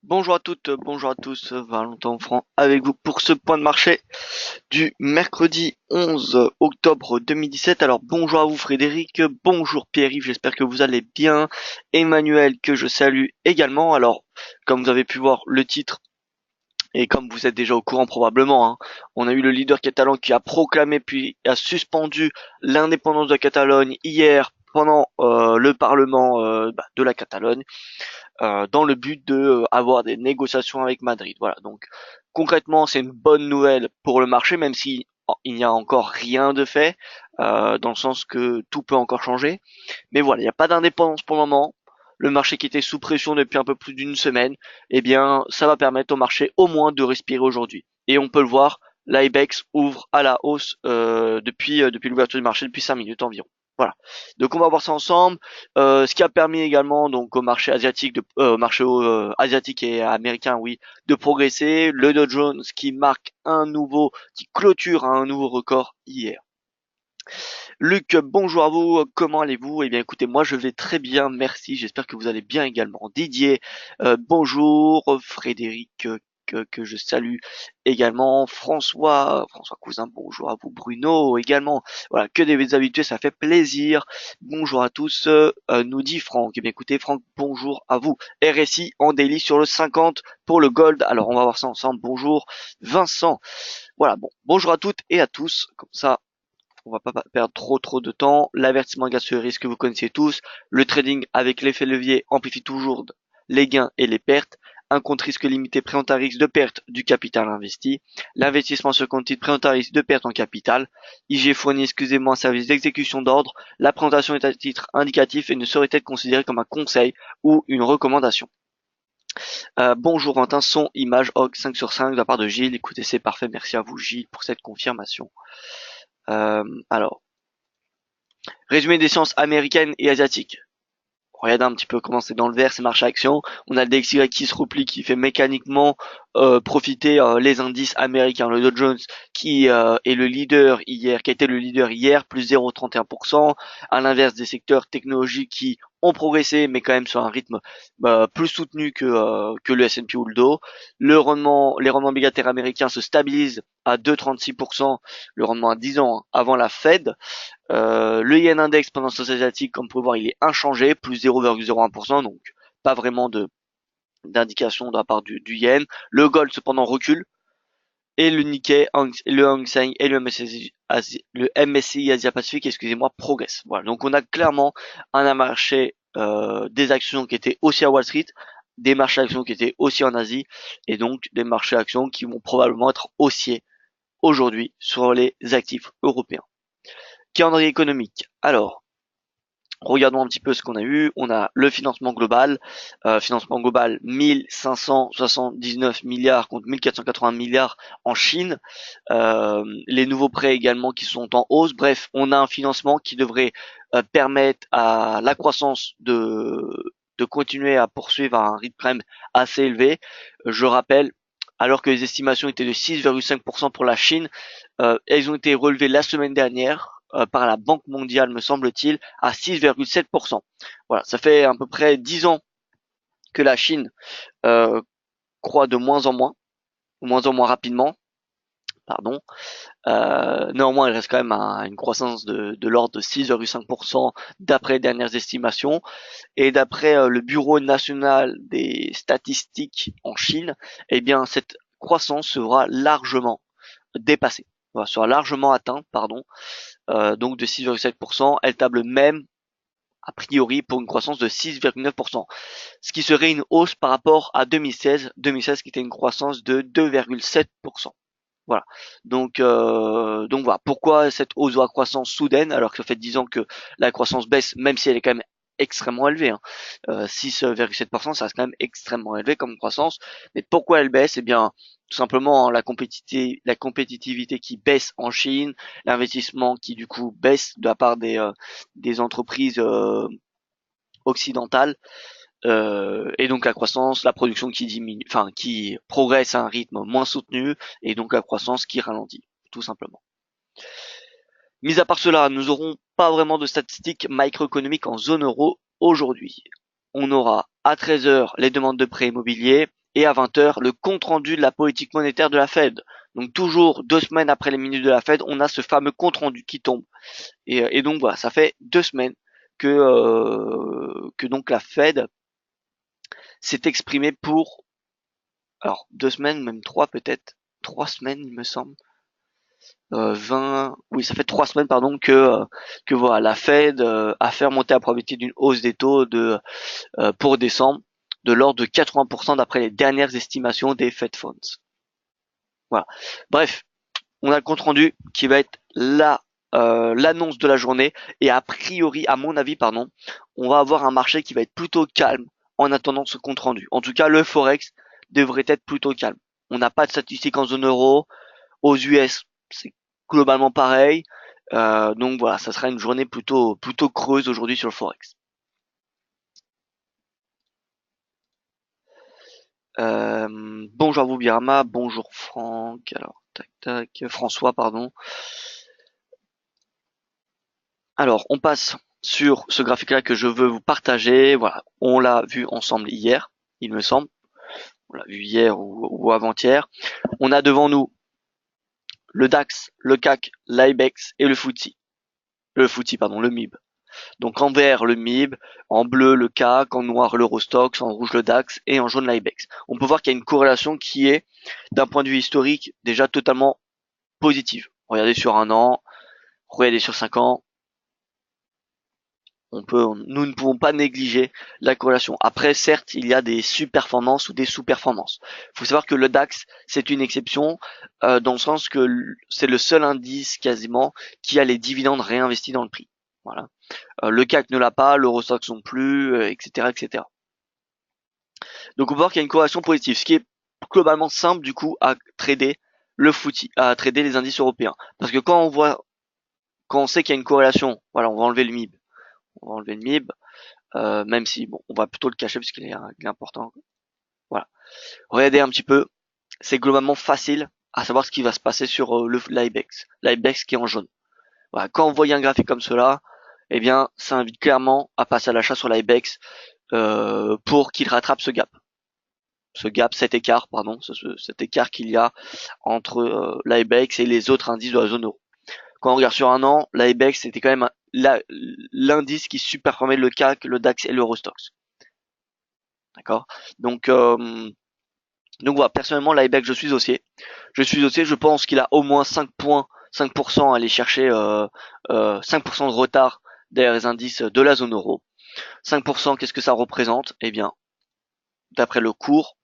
Bonjour à toutes, bonjour à tous, Valentin Franc avec vous pour ce point de marché du mercredi 11 octobre 2017. Alors bonjour à vous Frédéric, bonjour Pierre-Yves, j'espère que vous allez bien. Emmanuel que je salue également. Alors comme vous avez pu voir le titre et comme vous êtes déjà au courant probablement, on a eu le leader catalan qui a proclamé puis a suspendu l'indépendance de la Catalogne hier pendant le parlement de la Catalogne dans le but de avoir des négociations avec Madrid. Voilà, donc concrètement, c'est une bonne nouvelle pour le marché, même si il n'y a encore rien de fait, dans le sens que tout peut encore changer. Mais voilà, il n'y a pas d'indépendance pour le moment. Le marché qui était sous pression depuis un peu plus d'une semaine, eh bien, ça va permettre au marché au moins de respirer aujourd'hui. Et on peut le voir, l'IBEX ouvre à la hausse depuis l'ouverture du marché depuis 5 minutes environ. Voilà. Donc on va voir ça ensemble. Ce qui a permis également donc au marché asiatique, asiatique et américain, oui, de progresser. Le Dow Jones qui clôture un nouveau record hier. Luc, bonjour à vous, comment allez-vous? Eh bien écoutez, moi je vais très bien, merci, j'espère que vous allez bien également. Didier, bonjour, Frédéric, que je salue également, François Cousin, bonjour à vous, Bruno également, voilà, que des habitués, ça fait plaisir. Bonjour à tous, nous dit Franck. Eh bien écoutez Franck, bonjour à vous. RSI en daily sur le 50 pour le gold, alors on va voir ça ensemble, bonjour Vincent. Voilà, bon, bonjour à toutes et à tous, comme ça on va pas perdre trop de temps. L'avertissement gastrique risque que vous connaissez tous. Le trading avec l'effet levier amplifie toujours les gains et les pertes. Un compte risque limité présente un risque de perte du capital investi. L'investissement sur compte titre présente un risque de perte en capital. IG fournit, excusez-moi, un service d'exécution d'ordre. La présentation est à titre indicatif et ne saurait être considérée comme un conseil ou une recommandation. Bonjour Valentin, son image OG 5 sur 5 de la part de Gilles. Écoutez, c'est parfait. Merci à vous Gilles pour cette confirmation. Alors, résumé des sciences américaines et asiatiques. Regardez un petit peu comment c'est dans le vert, ces marchés actions. On a le DXY qui se replie, qui fait mécaniquement profiter les indices américains. Le Dow Jones qui est le leader hier, qui a été le leader hier, plus 0,31%. À l'inverse des secteurs technologiques qui ont progressé, mais quand même sur un rythme plus soutenu que le S&P ou le Dow. Les rendements obligataires américains se stabilisent à 2,36%, le rendement à 10 ans avant la Fed. Le yen index pendant ce asiatique, comme vous pouvez voir, il est inchangé, plus 0,01%, donc pas vraiment de d'indication de la part du yen. Le gold cependant recule et le Nikkei, le Hang Seng et le MSCI Asia Pacifique, excusez-moi, progressent. Voilà, donc on a clairement un marché des actions qui étaient aussi à Wall Street, des marchés actions qui étaient aussi en Asie, et donc des marchés actions qui vont probablement être haussiers aujourd'hui sur les actifs européens. Calendrier économique. Alors, regardons un petit peu ce qu'on a eu. On a le financement global 1579 milliards contre 1480 milliards en Chine. Les nouveaux prêts également qui sont en hausse. Bref, on a un financement qui devrait permettre à la croissance de continuer à poursuivre à un rythme quand même assez élevé. Je rappelle, alors que les estimations étaient de 6,5% pour la Chine, elles ont été relevées la semaine dernière par la Banque mondiale, me semble-t-il, à 6,7%. Voilà, ça fait à peu près 10 ans que la Chine euh, croît de moins en moins rapidement. Pardon. Néanmoins, elle reste quand même à une croissance de l'ordre de 6,5% d'après les dernières estimations. Et d'après le Bureau national des statistiques en Chine, eh bien cette croissance sera largement dépassée, voilà, sera largement atteinte, pardon, donc de 6,7%. Elle table même a priori pour une croissance de 6,9%, ce qui serait une hausse par rapport à 2016 qui était une croissance de 2,7%. Voilà. Donc voilà. Pourquoi cette hausse de la croissance soudaine alors que ça fait 10 ans que la croissance baisse, même si elle est quand même extrêmement élevée. 6,7%, ça reste quand même extrêmement élevé comme croissance. Mais pourquoi elle baisse? Eh bien, tout simplement la compétitivité qui baisse en Chine, l'investissement qui du coup baisse de la part des entreprises occidentales, et donc la croissance, la production qui diminue, enfin qui progresse à un rythme moins soutenu, et donc la croissance qui ralentit, tout simplement. Mis à part cela, nous n'aurons pas vraiment de statistiques macroéconomiques en zone euro aujourd'hui. On aura à 13 heures les demandes de prêts immobiliers et à 20h, le compte rendu de la politique monétaire de la Fed. Donc toujours 2 semaines après les minutes de la Fed, on a ce fameux compte rendu qui tombe. Et donc voilà, ça fait 2 semaines que donc la Fed s'est exprimée pour, alors 2 semaines, même trois peut-être, 3 semaines il me semble, 20, oui ça fait 3 semaines pardon que voilà la Fed a fait remonter la probabilité d'une hausse des taux pour décembre de l'ordre de 80% d'après les dernières estimations des Fed Funds. Voilà. Bref, on a le compte rendu qui va être l'annonce de la journée et a priori, à mon avis, pardon, on va avoir un marché qui va être plutôt calme en attendant ce compte rendu. En tout cas, le Forex devrait être plutôt calme. On n'a pas de statistiques en zone euro. Aux US, c'est globalement pareil. Donc voilà, ça sera une journée plutôt creuse aujourd'hui sur le Forex. Bonjour à vous Birama, bonjour Franck, alors tac tac, François pardon. Alors on passe sur ce graphique là que je veux vous partager. Voilà, on l'a vu ensemble hier, il me semble. On l'a vu hier ou avant-hier. On a devant nous le DAX, le CAC, l'IBEX et le FTSE. Le FTSE pardon, le MIB. Donc en vert le MIB, en bleu le CAC, en noir l'Eurostoxx, en rouge le DAX et en jaune l'IBEX. On peut voir qu'il y a une corrélation qui est, d'un point de vue historique, déjà totalement positive. Regardez sur un an, regardez sur 5 ans, nous ne pouvons pas négliger la corrélation. Après, certes, il y a des surperformances ou des sous-performances. Il faut savoir que le DAX, c'est une exception, dans le sens que c'est le seul indice quasiment qui a les dividendes réinvestis dans le prix. Voilà. Le CAC ne l'a pas, l'Eurostoxx non plus, etc., etc. Donc on peut voir qu'il y a une corrélation positive, ce qui est globalement simple du coup à trader le FTSE, à trader les indices européens. Parce que quand on sait qu'il y a une corrélation, voilà, on va enlever le MIB, même si bon, on va plutôt le cacher parce qu'il est important. Voilà. Regardez un petit peu, c'est globalement facile à savoir ce qui va se passer sur l'IBEX qui est en jaune. Voilà, quand on voit un graphique comme cela, eh bien, ça invite clairement à passer à l'achat sur l'IBEX pour qu'il rattrape cet écart, pardon, cet écart qu'il y a entre l'IBEX et les autres indices de la zone euro. Quand on regarde sur un an, l'IBEX c'était quand même l'indice qui superformait le CAC, le DAX et l'Eurostoxx. D'accord. Donc voilà, personnellement l'IBEX je suis haussier. Je pense qu'il a au moins 5% à aller chercher 5% de retard derrière les indices de la zone euro. 5%, qu'est-ce que ça représente? Eh bien, d'après le cours,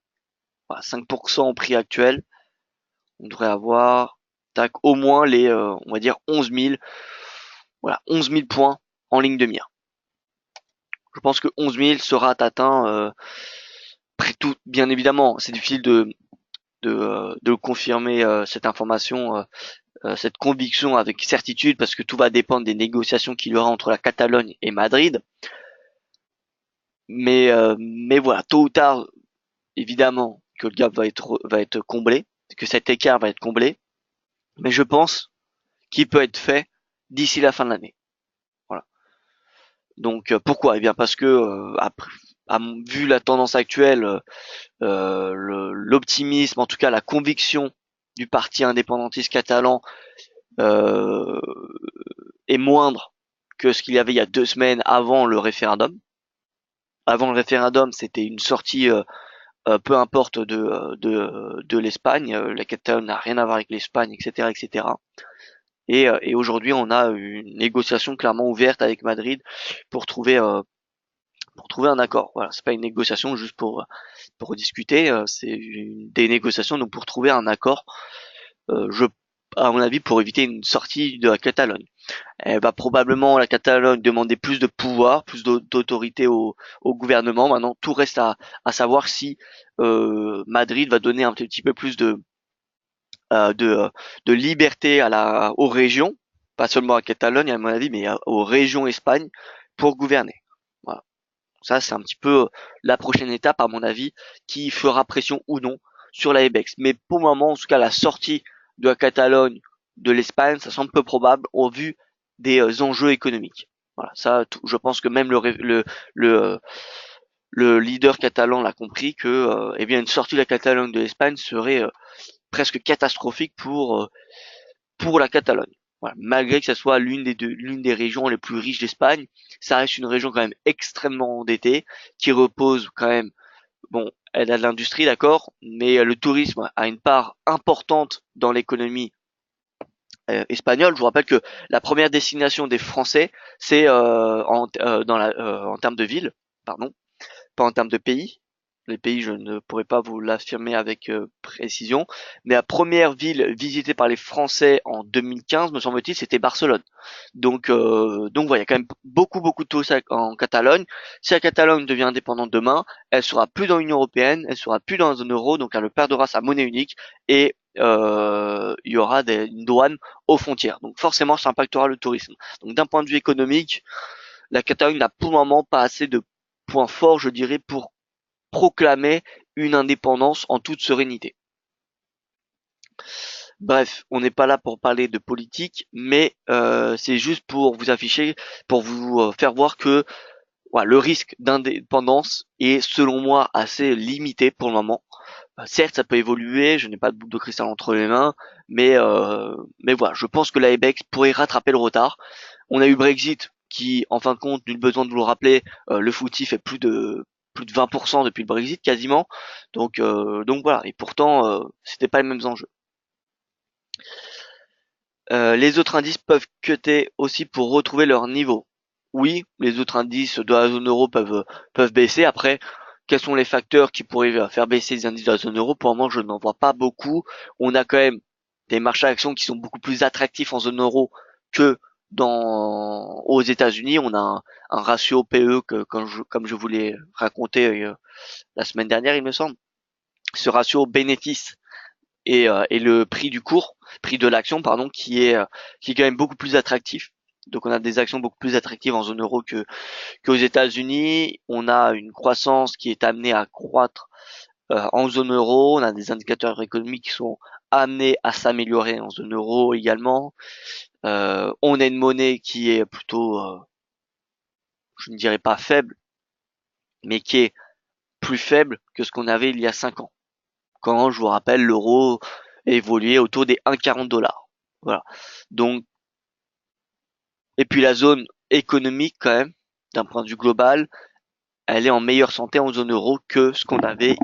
5% au prix actuel, on devrait avoir au moins on va dire 11 000, voilà, 11 000 points en ligne de mire. Je pense que 11 000 sera atteint après tout, bien évidemment, c'est difficile de confirmer cette information, cette conviction avec certitude parce que tout va dépendre des négociations qu'il y aura entre la Catalogne et Madrid. Mais voilà, tôt ou tard, évidemment que le gap va être comblé, que cet écart va être comblé, mais je pense qu'il peut être fait d'ici la fin de l'année. Voilà. Donc pourquoi? Eh bien parce que vu la tendance actuelle, l'optimisme, en tout cas la conviction du parti indépendantiste catalan euh, est moindre que ce qu'il y avait il y a 2 semaines avant le référendum. Avant le référendum, c'était une sortie peu importe de l'Espagne. La Catalogne n'a rien à voir avec l'Espagne, etc., etc. Et aujourd'hui, on a une négociation clairement ouverte avec Madrid pour trouver un accord. Voilà, c'est pas une négociation juste pour discuter, des négociations donc pour trouver un accord. Je À mon avis, pour éviter une sortie de la Catalogne. Elle va probablement la Catalogne demander plus de pouvoir, plus d'autorité au gouvernement. Maintenant, tout reste à savoir si Madrid va donner un petit peu plus euh, de, euh, de liberté aux régions, pas seulement à Catalogne à mon avis, mais aux régions Espagne pour gouverner. Voilà. Ça, c'est un petit peu la prochaine étape, à mon avis, qui fera pression ou non sur la IBEX. Mais pour le moment, en tout cas, la sortie de la Catalogne de l'Espagne, ça semble peu probable au vu des enjeux économiques. Voilà, ça, je pense que même le le leader catalan l'a compris que eh bien une sortie de la Catalogne de l'Espagne serait presque catastrophique pour la Catalogne. Voilà. Malgré que ça soit l'une des régions les plus riches d'Espagne, ça reste une région quand même extrêmement endettée, qui repose quand même, bon, elle a de l'industrie, d'accord, mais le tourisme a une part importante dans l'économie espagnole. Je vous rappelle que la première destination des Français, c'est en termes de ville, pardon, pas en termes de pays. Les pays, je ne pourrais pas vous l'affirmer avec précision, mais la première ville visitée par les Français en 2015, me semble-t-il, c'était Barcelone. Donc voilà, il y a quand même beaucoup de touristes en Catalogne. Si la Catalogne devient indépendante demain, elle sera plus dans l'Union européenne, elle sera plus dans la zone euro, donc elle perdra sa monnaie unique et il y aura une douane aux frontières. Donc forcément, ça impactera le tourisme. Donc d'un point de vue économique, la Catalogne n'a pour le moment pas assez de points forts, je dirais, pour proclamer une indépendance en toute sérénité. Bref, on n'est pas là pour parler de politique, mais c'est juste pour vous afficher, pour vous faire voir que voilà, le risque d'indépendance est selon moi assez limité pour le moment. Certes, ça peut évoluer, je n'ai pas de boule de cristal entre les mains, mais voilà, je pense que la l'AEBEX pourrait rattraper le retard. On a eu Brexit qui, en fin de compte, nul besoin de vous le rappeler, le footy fait plus de 20% depuis le Brexit quasiment. Donc voilà, et pourtant, c'était pas les mêmes enjeux. Les autres indices peuvent cutter aussi pour retrouver leur niveau. Oui, les autres indices de la zone euro peuvent baisser. Après, quels sont les facteurs qui pourraient faire baisser les indices de la zone euro? Pour le moment, je n'en vois pas beaucoup. On a quand même des marchés actions qui sont beaucoup plus attractifs en zone euro que aux États-Unis. On a un ratio PE que, comme je vous l'ai raconté la semaine dernière, il me semble. Ce ratio bénéfice et le prix de l'action, pardon, qui est quand même beaucoup plus attractif. Donc on a des actions beaucoup plus attractives en zone euro qu'aux États-Unis. On a une croissance qui est amenée à croître en zone euro. On a des indicateurs économiques qui sont amenés à s'améliorer en zone euro également. On a une monnaie qui est plutôt, je ne dirais pas faible, mais qui est plus faible que ce qu'on avait il y a 5 ans. Quand, je vous rappelle, l'euro évoluait autour des 1,40 $. Voilà. Donc, et puis la zone économique, quand même, d'un point de vue global, elle est en meilleure santé en zone euro que ce qu'on avait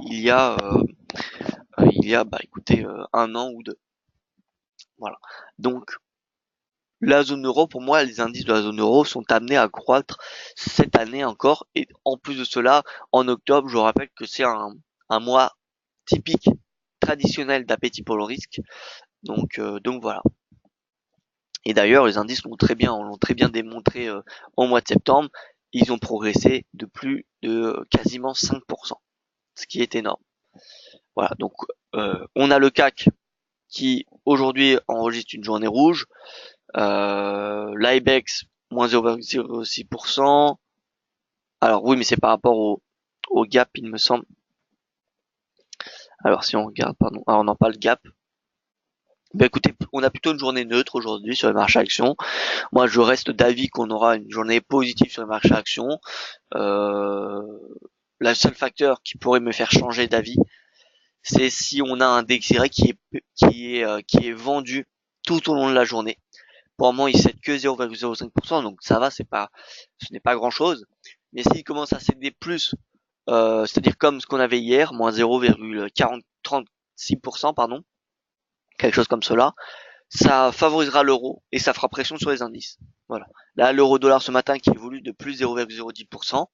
bah, écoutez, 1 an ou deux. Voilà. Donc, la zone euro, pour moi, les indices de la zone euro sont amenés à croître cette année encore. Et en plus de cela, en octobre, je vous rappelle que c'est un mois typique, traditionnel d'appétit pour le risque. Donc voilà. Et d'ailleurs, les indices l'ont très bien démontré au mois de septembre. Ils ont progressé de plus de quasiment 5%, ce qui est énorme. Voilà, donc on a le CAC qui aujourd'hui enregistre une journée rouge, l'IBEX moins 0,06%. Alors oui, mais c'est par rapport au gap, il me semble. Alors si on regarde, pardon, alors non pas le gap. Ben écoutez, on a plutôt une journée neutre aujourd'hui sur les marchés actions. Moi, je reste d'avis qu'on aura une journée positive sur les marchés actions. Euh, le seul facteur qui pourrait me faire changer d'avis, c'est si on a un DXY qui est vendu tout au long de la journée. Pour le moment, il cède que 0,05%, donc ça va, ce n'est pas grand chose. Mais s'il commence à céder plus, c'est-à-dire comme ce qu'on avait hier, moins 0,36%, pardon, quelque chose comme cela, ça favorisera l'euro et ça fera pression sur les indices. Voilà. Là, l'euro dollar ce matin qui évolue de plus 0,010%,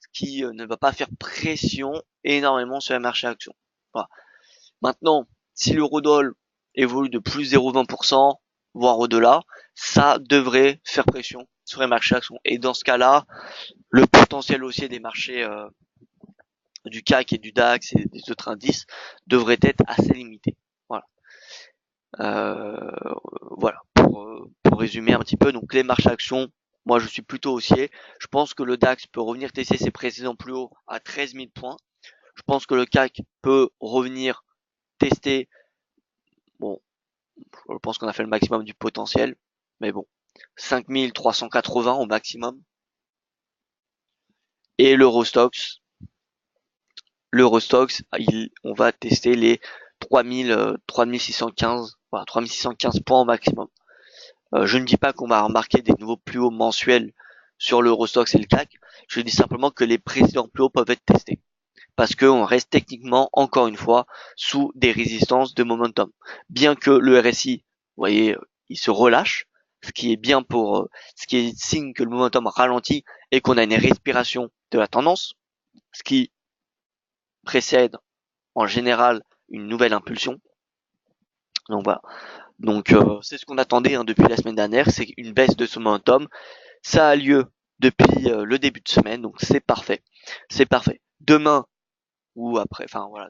ce qui ne va pas faire pression énormément sur les marchés actions. Voilà. Maintenant, si l'euro dollar évolue de plus 0,20%, voire au-delà, ça devrait faire pression sur les marchés actions. Et dans ce cas-là, le potentiel haussier des marchés du CAC et du DAX et des autres indices devrait être assez limité. Voilà. Voilà, pour résumer un petit peu, donc les marchés actions, moi je suis plutôt haussier. Je pense que le DAX peut revenir tester ses précédents plus hauts à 13 000 points. Je pense que le CAC peut revenir tester, bon, je pense qu'on a fait le maximum du potentiel, mais bon, 5 380 au maximum. Et l'Eurostoxx, on va tester les 3615, voilà, 3615 points au maximum. Je ne dis pas qu'on va remarquer des nouveaux plus hauts mensuels sur l'Eurostoxx et le CAC. Je dis simplement que les précédents plus hauts peuvent être testés. Parce qu'on reste techniquement, encore une fois, sous des résistances de momentum. Bien que le RSI, vous voyez, il se relâche, ce qui est signe que le momentum ralentit et qu'on a une respiration de la tendance, ce qui précède en général une nouvelle impulsion. Donc voilà. Donc c'est ce qu'on attendait depuis la semaine dernière, c'est une baisse de ce momentum. Ça a lieu depuis le début de semaine, donc c'est parfait. C'est parfait. Demain ou après, enfin voilà,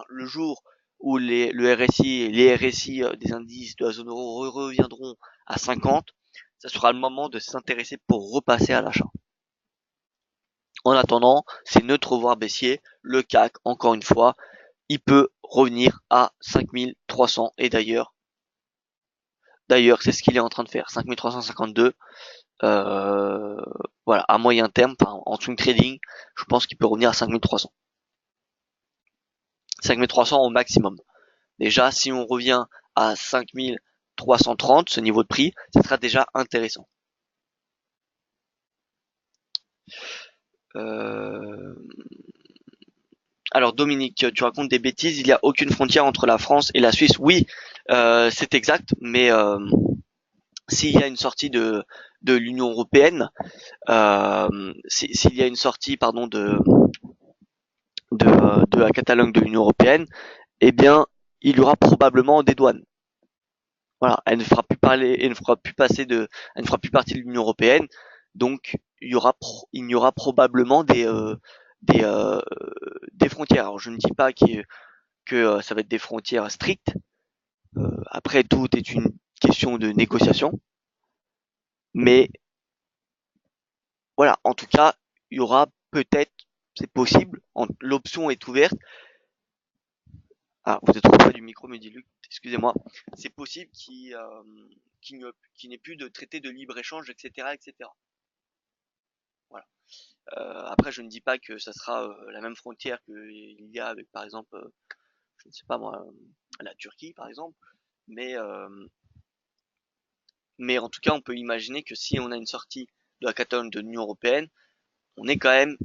le jour où le RSI et les RSI des indices de la zone euro reviendront à 50, ça sera le moment de s'intéresser pour repasser à l'achat. En attendant, c'est neutre voire baissier. Le CAC, encore une fois, il peut revenir à 5300 et d'ailleurs, c'est ce qu'il est en train de faire. 5352, voilà, à moyen terme, enfin, en swing trading, je pense qu'il peut revenir à 5300. 5300 au maximum. Déjà, si on revient à 5330, ce niveau de prix, ça sera déjà intéressant. Euh, Alors Dominique, tu racontes des bêtises, il n'y a aucune frontière entre la France et la Suisse. Oui, c'est exact, mais s'il y a une sortie de l'Union européenne, s'il y a une sortie, pardon, de la Catalogne de l'Union européenne, eh bien, il y aura probablement des douanes. Voilà, elle ne fera plus parler, elle ne fera plus passer elle ne fera plus partie de l'Union européenne, donc il y aura probablement des, euh, des frontières. Alors, je ne dis pas que ça va être des frontières strictes. Après, tout est une question de négociation, mais voilà, en tout cas, il y aura peut-être, c'est possible, l'option est ouverte. Ah, vous êtes trop près du micro, me dit Luc, excusez-moi. C'est possible qu'il n'y ait plus de traité de libre-échange, etc., etc. Voilà. Après, je ne dis pas que ça sera la même frontière qu'il y a avec, par exemple, je ne sais pas moi, la Turquie, par exemple. Mais, euh, mais en tout cas, on peut imaginer que si on a une sortie de la Catalogne de l'Union européenne, on est quand même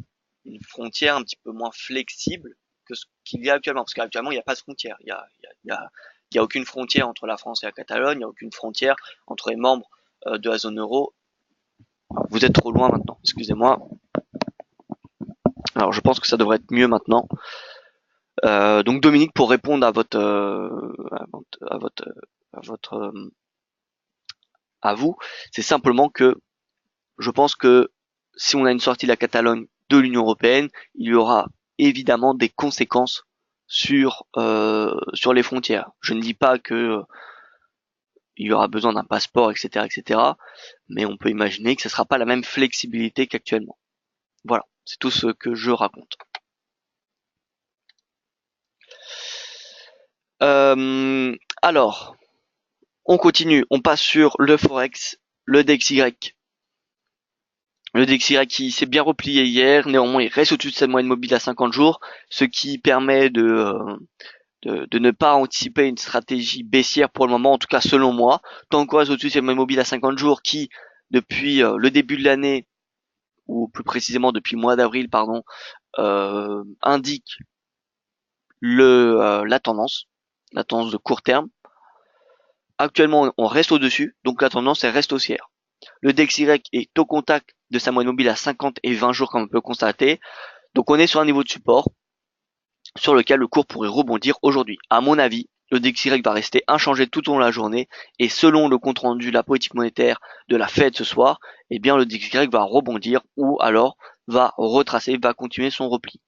une frontière un petit peu moins flexible que ce qu'il y a actuellement. Parce qu'actuellement, il n'y a pas de frontière. Il y a aucune frontière entre la France et la Catalogne. Il n'y a aucune frontière entre les membres de la zone euro. Vous êtes trop loin maintenant. Excusez-moi. Alors, je pense que ça devrait être mieux maintenant. Donc Dominique, pour répondre à votre à vous, c'est simplement que je pense que si on a une sortie de la Catalogne de l'Union européenne, il y aura évidemment des conséquences sur les frontières. Je ne dis pas que il y aura besoin d'un passeport, etc., etc., mais on peut imaginer que ce ne sera pas la même flexibilité qu'actuellement. Voilà, c'est tout ce que je raconte. Alors, on continue, on passe sur le Forex, le DXY. Le DXY qui s'est bien replié hier, néanmoins il reste au-dessus de sa moyenne mobile à 50 jours, ce qui permet de ne pas anticiper une stratégie baissière pour le moment, en tout cas selon moi. Tant qu'on reste au-dessus de sa moyenne mobile à 50 jours qui, depuis le début de l'année, ou plus précisément depuis le mois d'avril, pardon, indique la tendance de court terme. Actuellement, on reste au-dessus, donc la tendance elle reste haussière. Le DXY est au contact de sa moyenne mobile à 50 et 20 jours comme on peut constater. Donc on est sur un niveau de support sur lequel le cours pourrait rebondir aujourd'hui. À mon avis, le DXY va rester inchangé tout au long de la journée et selon le compte rendu de la politique monétaire de la Fed ce soir, eh bien le DXY va rebondir ou alors va retracer, va continuer son repli.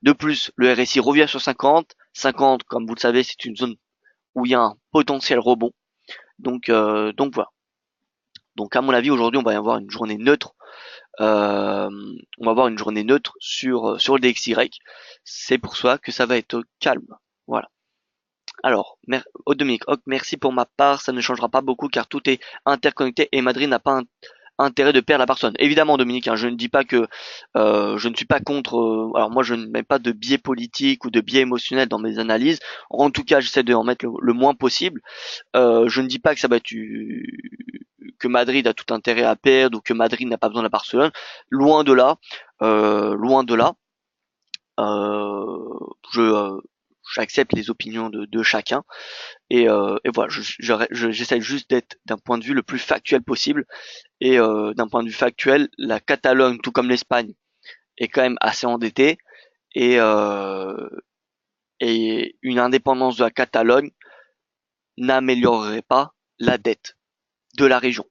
De plus, le RSI revient sur 50. 50, comme vous le savez, c'est une zone où il y a un potentiel rebond. Donc voilà. Donc à mon avis, aujourd'hui, on va y avoir une journée neutre. On va avoir une journée neutre sur le DXY. C'est pour ça que ça va être calme. Voilà. Alors, Dominique, merci pour ma part, ça ne changera pas beaucoup car tout est interconnecté et Madrid n'a pas intérêt de perdre la personne. Évidemment, Dominique, hein, je ne dis pas que je ne suis pas contre. Alors moi, je ne mets pas de biais politique ou de biais émotionnel dans mes analyses. En tout cas, j'essaie de en mettre le moins possible. Je ne dis pas que ça va être que Madrid a tout intérêt à perdre ou que Madrid n'a pas besoin de la Barcelone. Loin de là. Loin de là. Je j'accepte les opinions de chacun et voilà, j'essaie juste d'être d'un point de vue le plus factuel possible et d'un point de vue factuel, la Catalogne, tout comme l'Espagne, est quand même assez endettée et et une indépendance de la Catalogne n'améliorerait pas la dette de la région,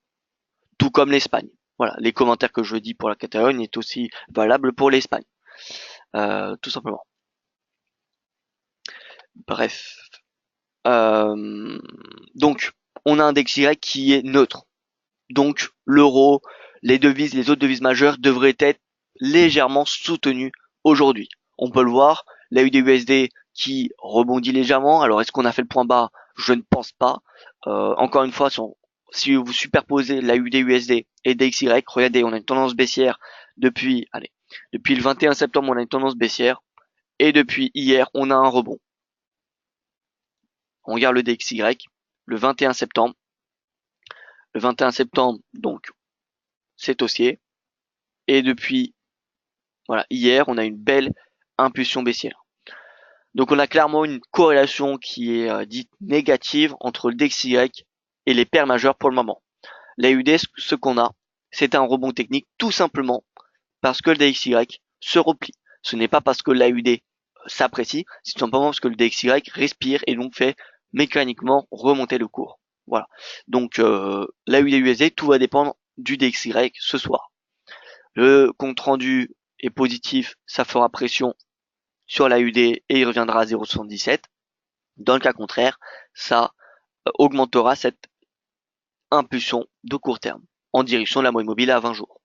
tout comme l'Espagne. Voilà, les commentaires que je dis pour la Catalogne est aussi valable pour l'Espagne, tout simplement. Bref, euh, donc on a un DXY qui est neutre. Donc l'euro, les autres devises majeures devraient être légèrement soutenues aujourd'hui. On peut le voir, la UD-USD qui rebondit légèrement. Alors est-ce qu'on a fait le point bas? Je ne pense pas. Encore une fois, si vous superposez la UD-USD et DXY, regardez, on a une tendance baissière depuis le 21 septembre, on a une tendance baissière et depuis hier, on a un rebond. On regarde le DXY, le 21 septembre. Le 21 septembre, donc, c'est haussier. Et depuis, voilà, hier, on a une belle impulsion baissière. Donc on a clairement une corrélation qui est dite négative entre le DXY et les paires majeures pour le moment. La UD, ce qu'on a, c'est un rebond technique tout simplement parce que le DXY se replie. Ce n'est pas parce que la UD s'apprécie, c'est tout simplement parce que le DXY respire et donc fait mécaniquement remonter le cours. Voilà. Donc la UD USD, tout va dépendre du DXY ce soir. Le compte rendu est positif, ça fera pression sur la UD et il reviendra à 0,77. Dans le cas contraire, ça augmentera cette impulsion de court terme en direction de la moyenne mobile à 20 jours.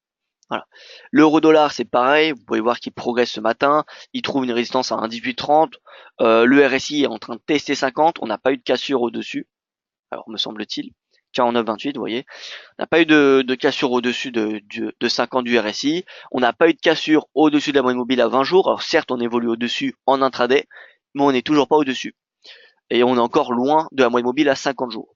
Voilà. L'euro dollar, c'est pareil. Vous pouvez voir qu'il progresse ce matin. Il trouve une résistance à 1,1830. Le RSI est en train de tester 50. On n'a pas eu de cassure au-dessus. Alors, me semble-t-il. 49,28, vous voyez. On n'a pas eu de cassure au-dessus de 50 du RSI. On n'a pas eu de cassure au-dessus de la moyenne mobile à 20 jours. Alors, certes, on évolue au-dessus en intraday, mais on n'est toujours pas au-dessus. Et on est encore loin de la moyenne mobile à 50 jours.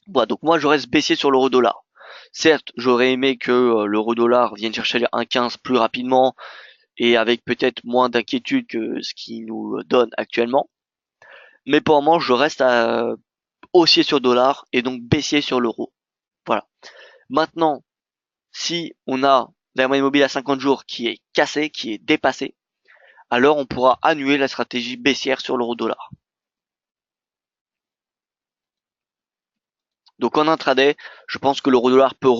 Voilà, donc moi, je reste baissier sur l'euro dollar. Certes, j'aurais aimé que l'euro dollar vienne chercher les 1,15 plus rapidement et avec peut-être moins d'inquiétude que ce qu'il nous donne actuellement. Mais pour le moment, je reste haussier sur dollar et donc baissier sur l'euro. Voilà. Maintenant, si on a la moyenne mobile à 50 jours qui est cassée, qui est dépassée, alors on pourra annuler la stratégie baissière sur l'euro dollar. Donc en intraday, je pense que l'euro dollar peut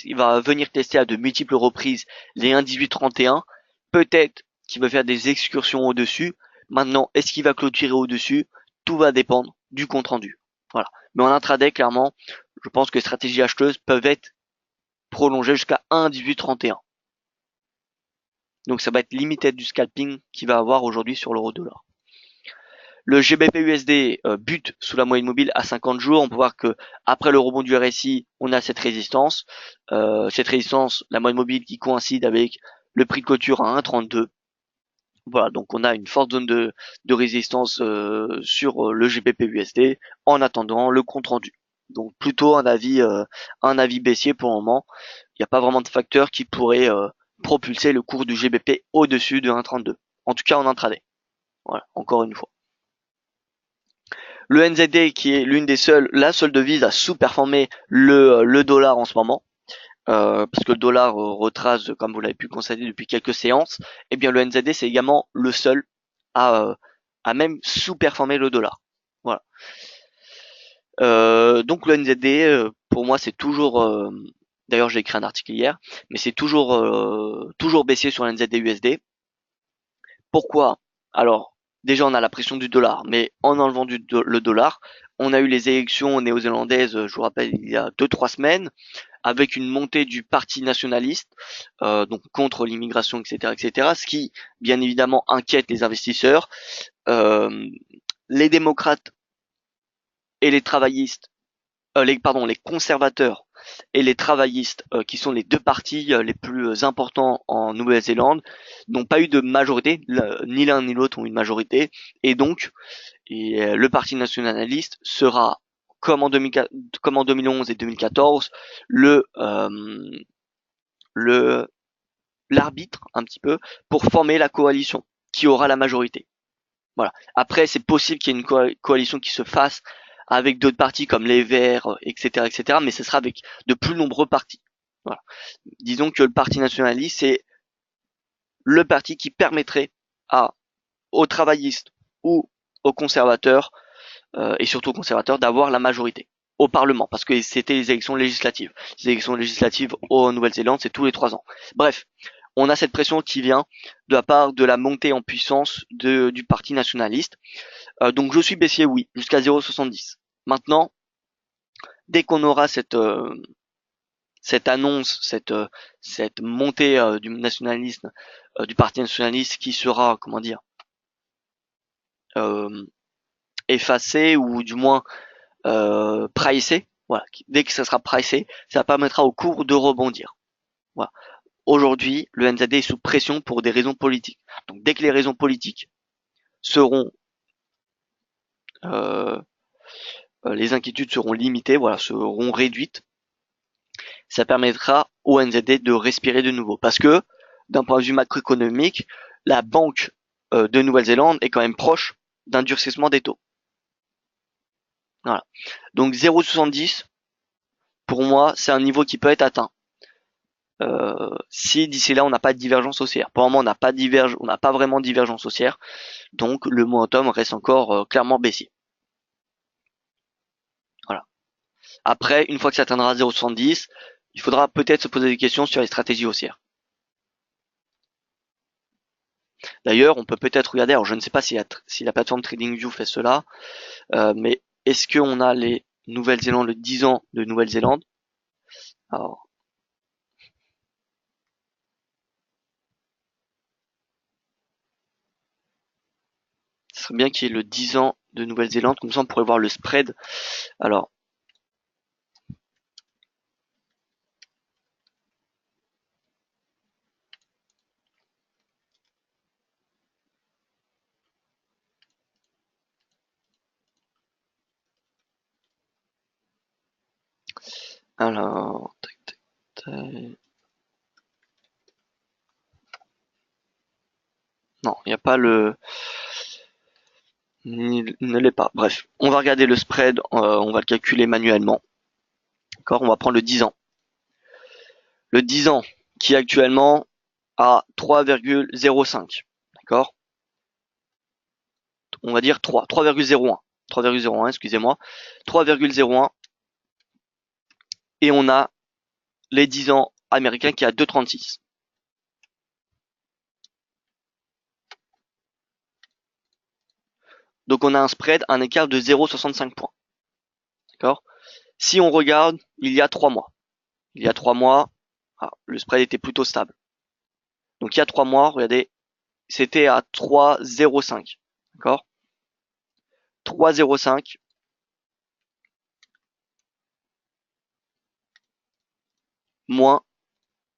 il va venir tester à de multiples reprises les 1,1831. Peut-être qu'il va faire des excursions au-dessus. Maintenant, est-ce qu'il va clôturer au-dessus? Tout va dépendre du compte rendu. Voilà. Mais en intraday, clairement, je pense que les stratégies acheteuses peuvent être prolongées jusqu'à 1,1831. Donc ça va être limité du scalping qu'il va avoir aujourd'hui sur l'euro dollar. Le GBP USD bute sous la moyenne mobile à 50 jours. On peut voir que après le rebond du RSI, on a cette résistance. La moyenne mobile qui coïncide avec le prix de clôture à 1,32. Voilà, donc on a une forte zone de résistance sur le GBP USD en attendant le compte rendu. Donc plutôt un avis baissier pour le moment. Il n'y a pas vraiment de facteur qui pourrait propulser le cours du GBP au-dessus de 1,32. En tout cas en intraday. Voilà, encore une fois. Le NZD qui est la seule devise à sous-performer le dollar en ce moment, parce que le dollar retrace, comme vous l'avez pu constater depuis quelques séances, et bien le NZD c'est également le seul à même sous-performer le dollar. Voilà. Donc le NZD, pour moi c'est toujours, d'ailleurs j'ai écrit un article hier, mais c'est toujours baissier sur le NZD USD. Pourquoi? Alors, déjà, on a la pression du dollar, mais en enlevant le dollar, on a eu les élections néo-zélandaises, je vous rappelle, il y a 2-3 semaines, avec une montée du parti nationaliste, donc contre l'immigration, etc., etc., ce qui, bien évidemment, inquiète les investisseurs. Les démocrates et les travaillistes les conservateurs et les travaillistes, qui sont les deux partis les plus importants en Nouvelle-Zélande, n'ont pas eu de majorité, ni l'un ni l'autre ont une majorité, et donc le Parti nationaliste sera, comme en 2011 et 2014, le l'arbitre un petit peu pour former la coalition qui aura la majorité. Voilà. Après, c'est possible qu'il y ait une coalition qui se fasse avec d'autres partis comme les Verts, etc., etc., mais ce sera avec de plus nombreux partis. Voilà. Disons que le Parti nationaliste, c'est le parti qui permettrait aux travaillistes ou aux conservateurs, et surtout aux conservateurs, d'avoir la majorité au Parlement, parce que c'était les élections législatives. Les élections législatives en Nouvelle-Zélande, c'est tous les 3 ans. Bref, on a cette pression qui vient de la part de la montée en puissance du Parti nationaliste. Donc je suis baissier, oui, jusqu'à 0,70. Maintenant, dès qu'on aura cette annonce, cette montée du nationalisme, du Parti nationaliste qui sera, comment dire, euh, effacé ou du moins pricé. Voilà. Dès que ça sera pricé, ça permettra au cours de rebondir. Voilà. Aujourd'hui, le NZD est sous pression pour des raisons politiques. Donc dès que les raisons politiques seront euh, les inquiétudes seront limitées, voilà, seront réduites, ça permettra au NZD de respirer de nouveau. Parce que d'un point de vue macroéconomique, la banque de Nouvelle-Zélande est quand même proche d'un durcissement des taux. Voilà. Donc 0,70, pour moi, c'est un niveau qui peut être atteint. Si d'ici là on n'a pas de divergence haussière. Pour le moment on n'a pas vraiment de divergence haussière, donc le momentum reste encore clairement baissier. Voilà. Après, une fois que ça atteindra 0,70, il faudra peut-être se poser des questions sur les stratégies haussières. D'ailleurs, on peut peut-être regarder, alors je ne sais pas si la plateforme TradingView fait cela, mais est-ce qu'on a les Nouvelle-Zélande, le 10 ans de Nouvelle-Zélande? Alors, ce serait bien qu'il y ait le 10 ans de Nouvelle-Zélande, comme ça on pourrait voir le spread. Alors, tac, tac, tac. Non, il n'y a pas il ne l'est pas. Bref, on va regarder le spread, on va le calculer manuellement. D'accord, on va prendre le 10 ans. Le 10 ans qui est actuellement à 3,05. D'accord? On va dire 3, 3,01. 3,01, excusez-moi. 3,01. Et on a les 10 ans américains qui est à 2,36. Donc on a un spread, un écart de 0,65 points. D'accord? Si on regarde, il y a 3 mois. Il y a 3 mois, le spread était plutôt stable. Donc il y a 3 mois, regardez, c'était à 3,05. D'accord? 3,05 moins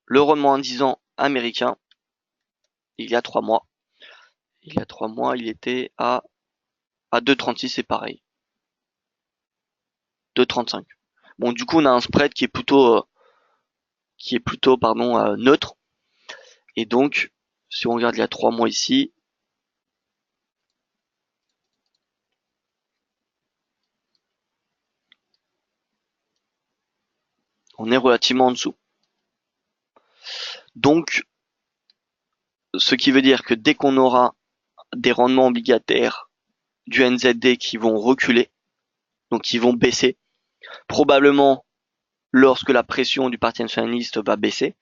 le rendement à 10 ans américain il y a 3 mois. Il y a 3 mois, il était à 2,36, c'est pareil. 2,35. Bon, du coup, on a un spread qui est plutôt, pardon, neutre. Et donc, si on regarde il y a 3 mois ici, on est relativement en dessous. Donc, ce qui veut dire que dès qu'on aura des rendements obligataires du NZD qui vont reculer, donc qui vont baisser, probablement lorsque la pression du Parti nationaliste va baisser.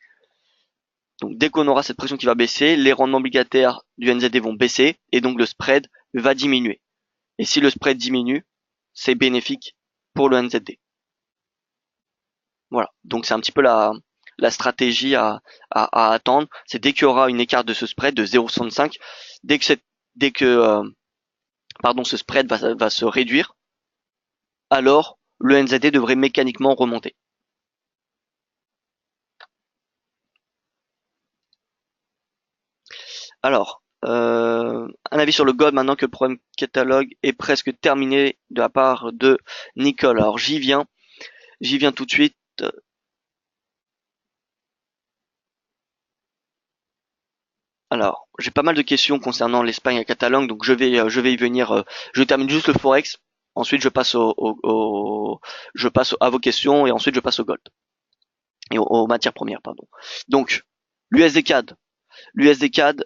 Donc dès qu'on aura cette pression qui va baisser, les rendements obligataires du NZD vont baisser et donc le spread va diminuer. Et si le spread diminue, c'est bénéfique pour le NZD. Voilà. Donc c'est un petit peu la stratégie à attendre. C'est dès qu'il y aura une écart de ce spread de 0,65, dès que ce spread va se réduire, alors le NZD devrait mécaniquement remonter. Alors, un avis sur le gold maintenant que le problème catalogue est presque terminé de la part de Nicole. Alors j'y viens tout de suite. Alors, j'ai pas mal de questions concernant l'Espagne et la Catalogne, donc je vais y venir. Je termine juste le forex. Ensuite, je passe à vos questions et ensuite je passe au gold et aux matières premières, pardon. Donc, l'USD CAD. L'USD CAD,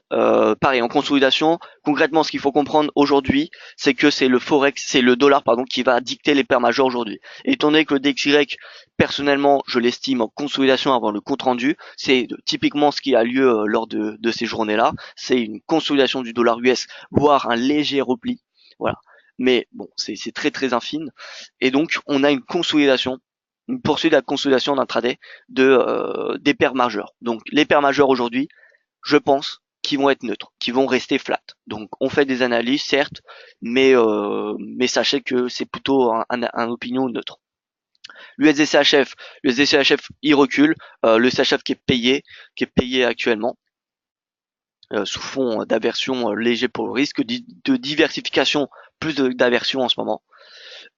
pareil, en consolidation. Concrètement, ce qu'il faut comprendre aujourd'hui, c'est que c'est le forex, c'est le dollar, pardon, qui va dicter les paires majeures aujourd'hui. Étant donné que le DXY, personnellement, je l'estime en consolidation avant le compte rendu, c'est typiquement ce qui a lieu lors de ces journées-là. C'est une consolidation du dollar US, voire un léger repli. Voilà. Mais bon, c'est très très infime. Et donc, on a une consolidation, une poursuite de la consolidation d'intraday des paires majeures. Donc, les paires majeures aujourd'hui, je pense qu'ils vont être neutres, qu'ils vont rester flat. Donc on fait des analyses, certes, mais sachez que c'est plutôt un opinion neutre. L'USD-CHF, l'USD-CHF il recule, le CHF qui est payé actuellement sous fond d'aversion léger pour le risque, de diversification plus d'aversion en ce moment.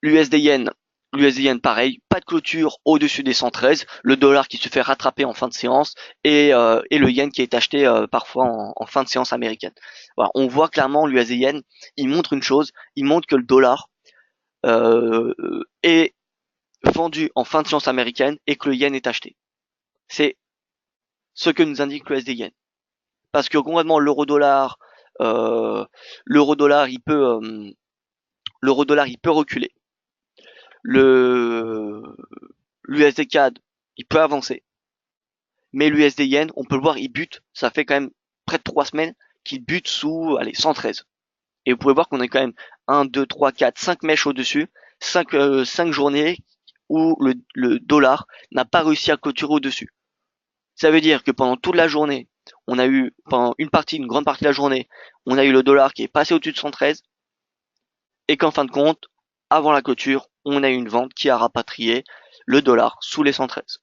L'USD Yen, l'USD Yen pareil, pas de clôture au-dessus des 113, le dollar qui se fait rattraper en fin de séance et le yen qui est acheté parfois en fin de séance américaine. Voilà, on voit clairement l'USD Yen, il montre une chose, il montre que le dollar euh, est vendu en fin de séance américaine et que le yen est acheté. C'est ce que nous indique l'USD Yen. Parce que concrètement euh, l'euro-dollar il peut reculer. Le l'USD CAD, il peut avancer. Mais l'USD Yen, on peut le voir, il bute. Ça fait quand même près de 3 semaines qu'il bute sous, allez, 113. Et vous pouvez voir qu'on est quand même 1, 2, 3, 4, 5 mèches au-dessus. 5 journées où le dollar n'a pas réussi à clôturer au-dessus. Ça veut dire que pendant toute la journée, on a eu, pendant une grande partie de la journée, on a eu le dollar qui est passé au-dessus de 113 et qu'en fin de compte, avant la clôture, on a eu une vente qui a rapatrié le dollar sous les 113.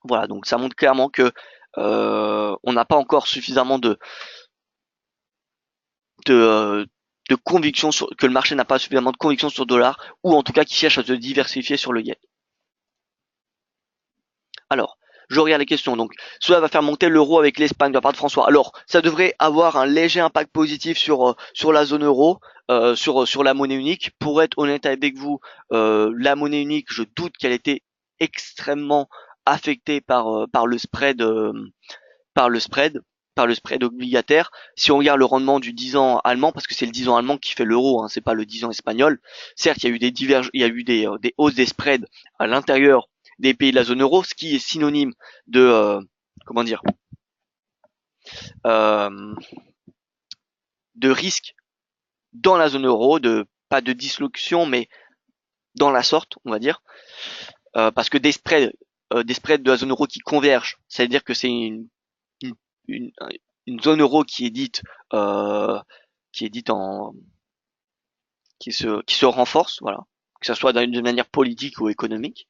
Voilà, donc ça montre clairement que on n'a pas encore suffisamment de, euh, de conviction sur que le marché n'a pas suffisamment de conviction sur le dollar ou en tout cas qui cherche à se diversifier sur le yen. Alors, je regarde les questions. Donc, cela va faire monter l'euro avec l'Espagne de la part de François. Alors, ça devrait avoir un léger impact positif sur la zone euro, sur la monnaie unique. Pour être honnête avec vous, la monnaie unique, je doute qu'elle ait été extrêmement affectée par le spread, par le spread, par le spread obligataire. Si on regarde le rendement du 10 ans allemand, parce que c'est le 10 ans allemand qui fait l'euro, hein, c'est pas le 10 ans espagnol. Certes, il y a eu des hausses des spreads à l'intérieur des pays de la zone euro, ce qui est synonyme de comment dire euh, de risque dans la zone euro, de pas de dislocution, mais dans la sorte, on va dire, parce que des spreads de la zone euro qui convergent, ça veut dire que c'est une, une, une zone euro euh, qui est dite en qui se renforce, voilà, que ce soit de manière politique ou économique,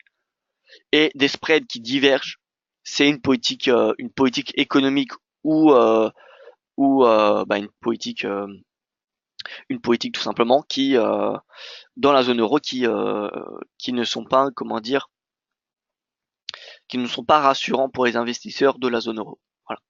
et des spreads qui divergent, c'est une politique économique ou bah, une politique tout simplement qui dans la zone euro qui ne sont pas comment dire qui ne sont pas rassurants pour les investisseurs de la zone euro. Voilà.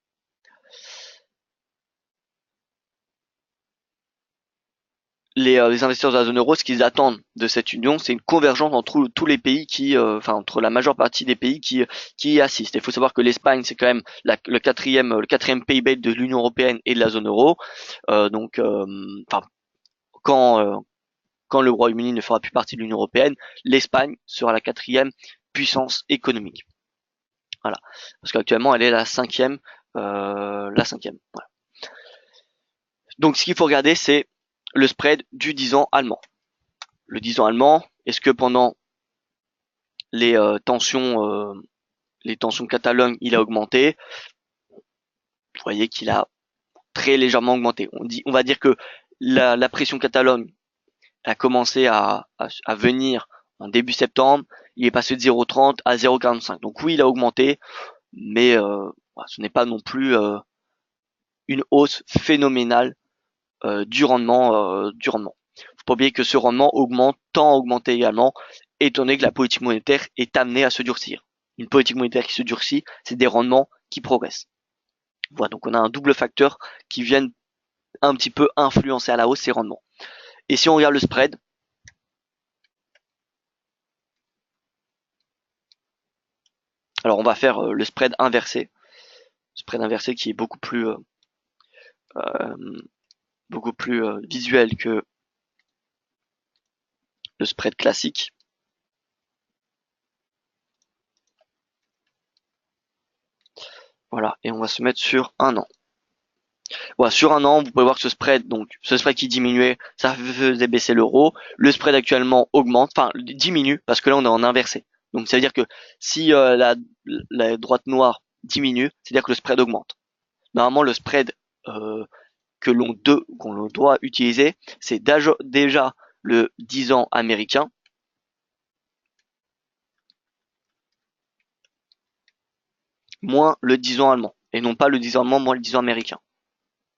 Les investisseurs de la zone euro, ce qu'ils attendent de cette union, c'est une convergence entre tous les pays enfin entre la majeure partie des pays qui y assistent. Il faut savoir que l'Espagne, c'est quand même le quatrième PIB de l'Union européenne et de la zone euro. Donc, enfin, quand quand le Royaume-Uni ne fera plus partie de l'Union européenne, l'Espagne sera la quatrième puissance économique. Voilà, parce qu'actuellement, elle est la cinquième, la cinquième. Voilà. Donc, ce qu'il faut regarder, c'est le spread du 10 ans allemand. Le 10 ans allemand, est-ce que pendant les tensions Catalogne, il a augmenté? Vous voyez qu'il a très légèrement augmenté. On va dire que la pression Catalogne a commencé à venir en début septembre, il est passé de 0,30 à 0,45. Donc oui, il a augmenté, mais ce n'est pas non plus une hausse phénoménale du rendement. Faut pas oublier que ce rendement tend à augmenter également, étant donné que la politique monétaire est amenée à se durcir. Une politique monétaire qui se durcit, c'est des rendements qui progressent. Voilà, donc on a un double facteur qui viennent un petit peu influencer à la hausse ces rendements. Et si on regarde le spread, alors on va faire le spread inversé. Spread inversé qui est beaucoup plus visuel que le spread classique. Voilà, et on va se mettre sur un an. Voilà, sur un an, vous pouvez voir que ce spread qui diminuait, ça faisait baisser l'euro. Le spread actuellement augmente, enfin diminue, parce que là on est en inversé. Donc ça veut dire que si la droite noire diminue, c'est-à-dire que le spread augmente. Normalement, le spread qu'on doit utiliser, c'est déjà le 10 ans américain moins le 10 ans allemand, et non pas le 10 ans allemand moins le 10 ans américain.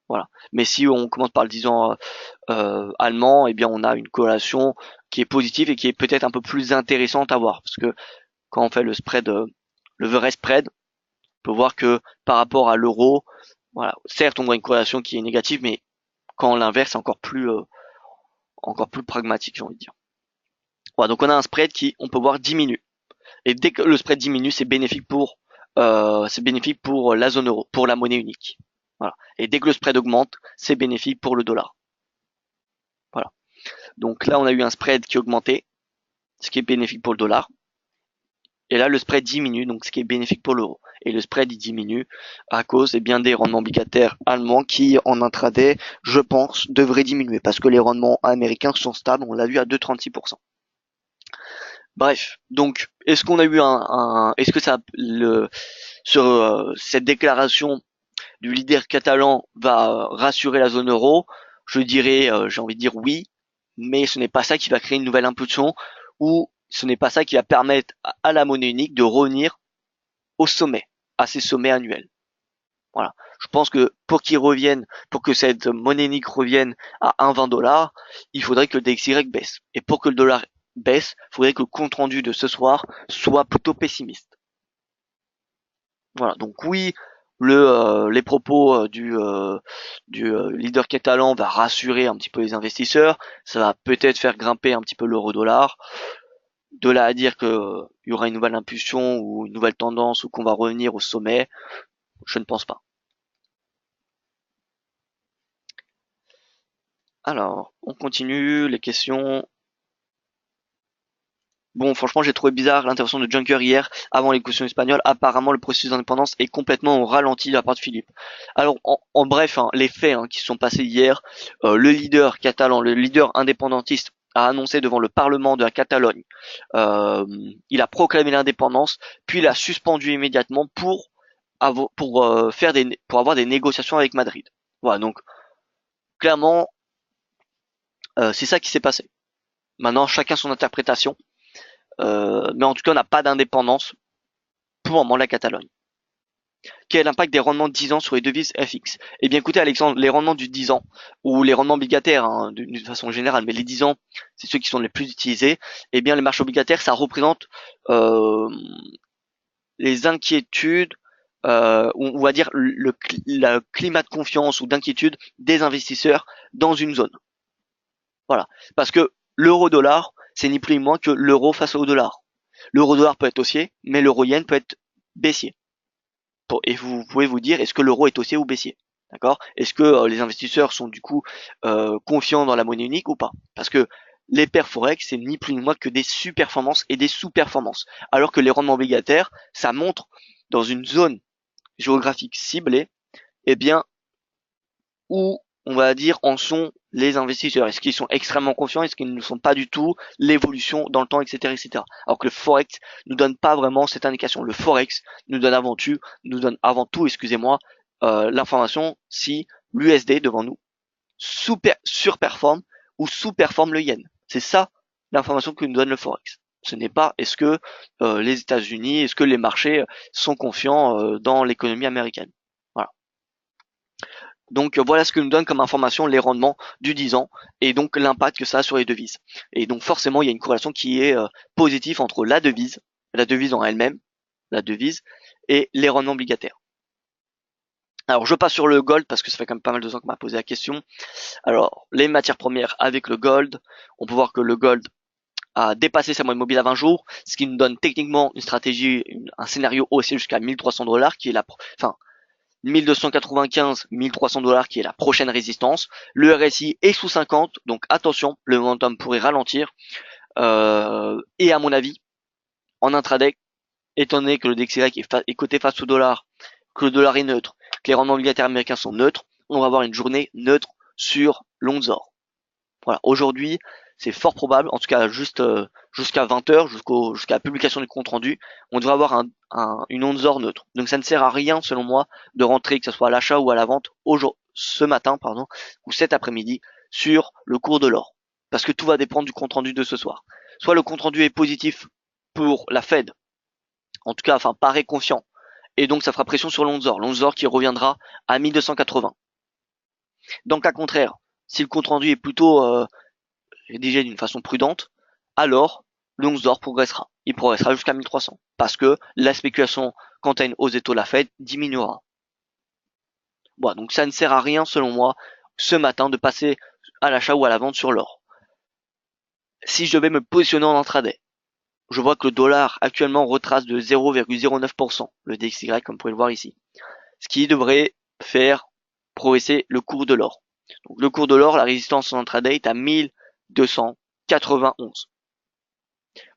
Voilà. Mais si on commence par le 10 ans allemand, eh bien on a une corrélation qui est positive et qui est peut-être un peu plus intéressante à voir, parce que quand on fait le spread, le vrai spread, on peut voir que par rapport à l'euro, voilà, certes on voit une corrélation qui est négative, mais quand on l'inverse, c'est encore plus pragmatique, j'ai envie de dire. Voilà, donc on a un spread qui, on peut voir, diminue. Et dès que le spread diminue, c'est bénéfique pour la zone euro, pour la monnaie unique. Voilà. Et dès que le spread augmente, c'est bénéfique pour le dollar. Voilà. Donc là, on a eu un spread qui augmentait, ce qui est bénéfique pour le dollar. Et là, le spread diminue, donc ce qui est bénéfique pour l'euro. Et le spread, il diminue à cause bien des rendements obligataires allemands qui, en intraday, je pense, devraient diminuer parce que les rendements américains sont stables, on l'a vu à 2,36%. Bref, donc est-ce qu'on a eu est-ce que cette déclaration du leader catalan va rassurer la zone euro? Je dirais, j'ai envie de dire oui, mais ce n'est pas ça qui va créer une nouvelle impulsion ou ce n'est pas ça qui va permettre à la monnaie unique de revenir au sommet, à ses sommets annuels. Voilà. Je pense que pour que cette monnaie unique revienne à 1,20 $, il faudrait que le DXY baisse. Et pour que le dollar baisse, il faudrait que le compte rendu de ce soir soit plutôt pessimiste. Voilà. Donc oui, les propos du leader catalan va rassurer un petit peu les investisseurs. Ça va peut-être faire grimper un petit peu l'euro-dollar. De là à dire que il y aura une nouvelle impulsion ou une nouvelle tendance ou qu'on va revenir au sommet, je ne pense pas. Alors, on continue les questions. Bon, franchement, j'ai trouvé bizarre l'intervention de Juncker hier avant les questions espagnoles. Apparemment, le processus d'indépendance est complètement au ralenti de la part de Philippe. Alors, en bref, les faits qui se sont passés hier, le leader catalan, le leader indépendantiste a annoncé devant le Parlement de la Catalogne, il a proclamé l'indépendance, puis il a suspendu immédiatement pour avoir des négociations avec Madrid. Voilà, donc clairement, c'est ça qui s'est passé. Maintenant, chacun son interprétation. Mais en tout cas, on n'a pas d'indépendance pour le moment de la Catalogne. Quel est l'impact des rendements de 10 ans sur les devises FX? Eh bien, écoutez, Alexandre, les rendements du 10 ans, ou les rendements obligataires, d'une façon générale, mais les 10 ans, c'est ceux qui sont les plus utilisés, eh bien, les marchés obligataires, ça représente les inquiétudes, on va dire le climat de confiance ou d'inquiétude des investisseurs dans une zone. Voilà. Parce que l'euro-dollar, c'est ni plus ni moins que l'euro face au dollar. L'euro-dollar peut être haussier, mais l'euro-yen peut être baissier. Et vous pouvez vous dire, est-ce que l'euro est haussier ou baissier? D'accord? Est-ce que les investisseurs sont du coup confiants dans la monnaie unique ou pas? Parce que les paires forex, c'est ni plus ni moins que des surperformances et des sous-performances. Alors que les rendements obligataires, ça montre dans une zone géographique ciblée, eh bien, où on va dire en sont les investisseurs. Est-ce qu'ils sont extrêmement confiants? Est-ce qu'ils ne sont pas du tout? L'évolution dans le temps, etc., etc. Alors que le forex nous donne pas vraiment cette indication. Le forex nous donne avant tout, excusez-moi, l'information si l'USD devant nous surperforme ou sous-performe le yen. C'est ça l'information que nous donne le forex. Ce n'est pas est-ce que les États-Unis, est-ce que les marchés sont confiants dans l'économie américaine. Voilà. Donc voilà ce que nous donne comme information les rendements du 10 ans et donc l'impact que ça a sur les devises. Et donc forcément il y a une corrélation qui est positive entre la devise en elle-même, la devise, et les rendements obligataires. Alors je passe sur le gold parce que ça fait quand même pas mal de temps qu'on m'a posé la question. Alors les matières premières avec le gold, on peut voir que le gold a dépassé sa moyenne mobile à 20 jours, ce qui nous donne techniquement une stratégie, un scénario haussier jusqu'à 1300 $, qui est enfin, 1295, 1300 $ qui est la prochaine résistance. Le RSI est sous 50, donc attention, le momentum pourrait ralentir. Et à mon avis, en intraday, étant donné que le DXY est coté face au dollar, que le dollar est neutre, que les rendements obligataires américains sont neutres, on va avoir une journée neutre sur Lonzor. Voilà, aujourd'hui, c'est fort probable, en tout cas juste jusqu'à 20 h, jusqu'à la publication du compte rendu, on devrait avoir une Onzor neutre. Donc ça ne sert à rien, selon moi, de rentrer, que ce soit à l'achat ou à la vente, ce matin, pardon, ou cet après-midi, sur le cours de l'or. Parce que tout va dépendre du compte rendu de ce soir. Soit le compte rendu est positif pour la Fed, en tout cas, enfin, paraît confiant, et donc ça fera pression sur l'Onzor. L'Onzor qui reviendra à 1280. Dans le cas contraire, si le compte rendu est plutôt rédigé d'une façon prudente, alors le 11 d'or progressera. Il progressera jusqu'à 1300 parce que la spéculation quant à une hausse des taux de la Fed diminuera. Bon, donc ça ne sert à rien selon moi ce matin de passer à l'achat ou à la vente sur l'or. Si je devais me positionner en intraday, je vois que le dollar actuellement retrace de 0,09%, le DXY comme vous pouvez le voir ici, ce qui devrait faire progresser le cours de l'or. Donc le cours de l'or, la résistance en intraday est à 1291.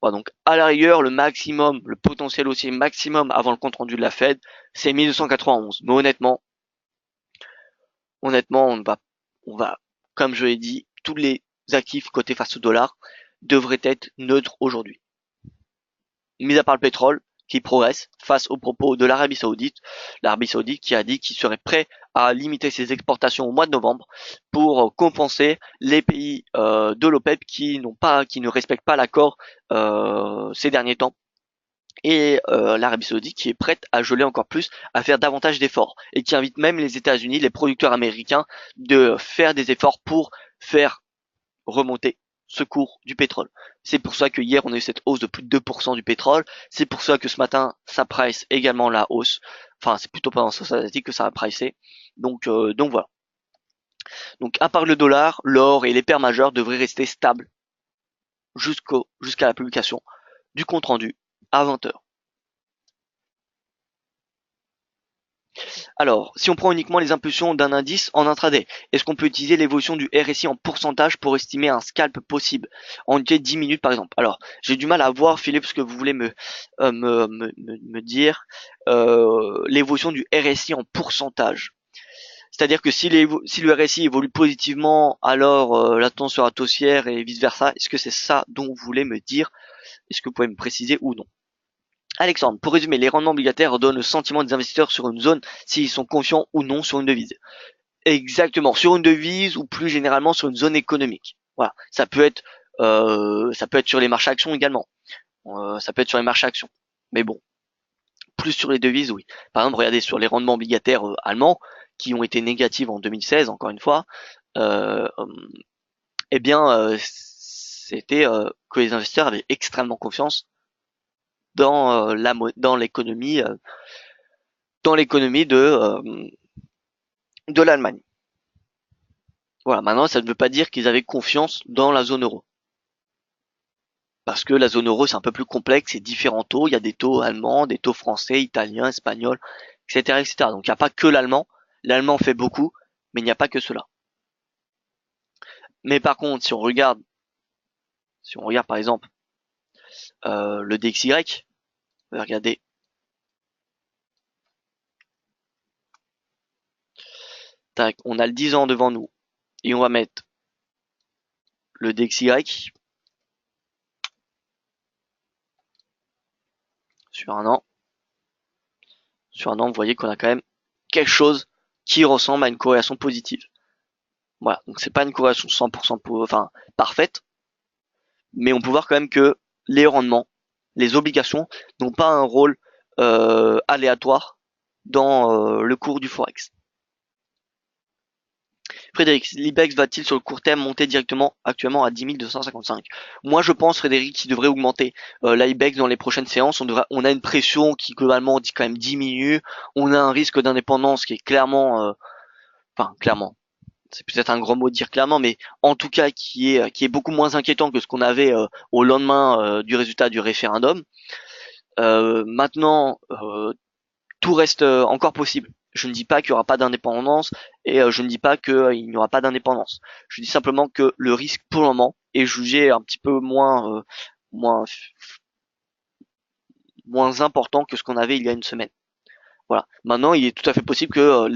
Voilà, donc à la rigueur, le maximum, le potentiel aussi maximum avant le compte rendu de la Fed, c'est 1291. Mais honnêtement, on va, comme je l'ai dit, tous les actifs cotés face au dollar devraient être neutres aujourd'hui. Mis à part le pétrole, qui progresse face aux propos de l'Arabie Saoudite. L'Arabie Saoudite qui a dit qu'il serait prêt à limiter ses exportations au mois de novembre pour compenser les pays de l'OPEP qui ne respectent pas l'accord ces derniers temps. Et l'Arabie Saoudite qui est prête à geler encore plus, à faire davantage d'efforts, et qui invite même les États-Unis, les producteurs américains, de faire des efforts pour faire remonter ce cours du pétrole. C'est pour ça que hier on a eu cette hausse de plus de 2% du pétrole. C'est pour ça que ce matin ça price également la hausse. Enfin c'est plutôt pendant ça asiatique que ça a pricé. Donc voilà. Donc à part le dollar, l'or et les paires majeures devraient rester stables jusqu'à la publication du compte rendu à 20 h. Alors, si on prend uniquement les impulsions d'un indice en intraday, est-ce qu'on peut utiliser l'évolution du RSI en pourcentage pour estimer un scalp possible en unité de 10 minutes par exemple? Alors, j'ai du mal à voir, Philippe, ce que vous voulez me dire. L'évolution du RSI en pourcentage. C'est-à-dire que si le RSI évolue positivement, alors la tendance sera haussière et vice-versa. Est-ce que c'est ça dont vous voulez me dire? Est-ce que vous pouvez me préciser ou non? Alexandre, pour résumer, les rendements obligataires donnent le sentiment des investisseurs sur une zone s'ils sont confiants ou non sur une devise. Exactement, sur une devise ou plus généralement sur une zone économique. Voilà, ça peut être sur les marchés actions également. Ça peut être sur les marchés actions. Mais bon, plus sur les devises, oui. Par exemple, regardez sur les rendements obligataires allemands qui ont été négatifs en 2016, encore une fois. Euh, eh bien, c'était que les investisseurs avaient extrêmement confiance dans l'économie de l'Allemagne. Voilà, maintenant ça ne veut pas dire qu'ils avaient confiance dans la zone euro. Parce que la zone euro c'est un peu plus complexe, c'est différents taux, il y a des taux allemands, des taux français, italiens, espagnols, etc. etc. Donc il n'y a pas que l'allemand, l'allemand fait beaucoup, mais il n'y a pas que cela. Mais par contre, si on regarde par exemple le DXY, regardez, tac, on a le 10 ans devant nous, et on va mettre le DXY sur un an. Sur un an, vous voyez qu'on a quand même quelque chose qui ressemble à une corrélation positive. Voilà, donc c'est pas une corrélation 100% enfin parfaite, mais on peut voir quand même que les rendements, les obligations n'ont pas un rôle aléatoire dans le cours du Forex. Frédéric, l'IBEX va-t-il sur le court terme monter directement actuellement à 10 255? Moi je pense Frédéric qu'il devrait augmenter l'IBEX dans les prochaines séances. On a une pression qui globalement dit quand même diminue. On a un risque d'indépendance qui est clairement, clairement, c'est peut-être un grand mot de dire clairement, mais en tout cas qui est beaucoup moins inquiétant que ce qu'on avait au lendemain du résultat du référendum. Maintenant, tout reste encore possible. Je ne dis pas qu'il n'y aura pas d'indépendance et je ne dis pas qu'il n'y aura pas d'indépendance. Je dis simplement que le risque pour le moment est jugé un petit peu moins, moins important que ce qu'on avait il y a une semaine. Voilà. Maintenant, il est tout à fait possible que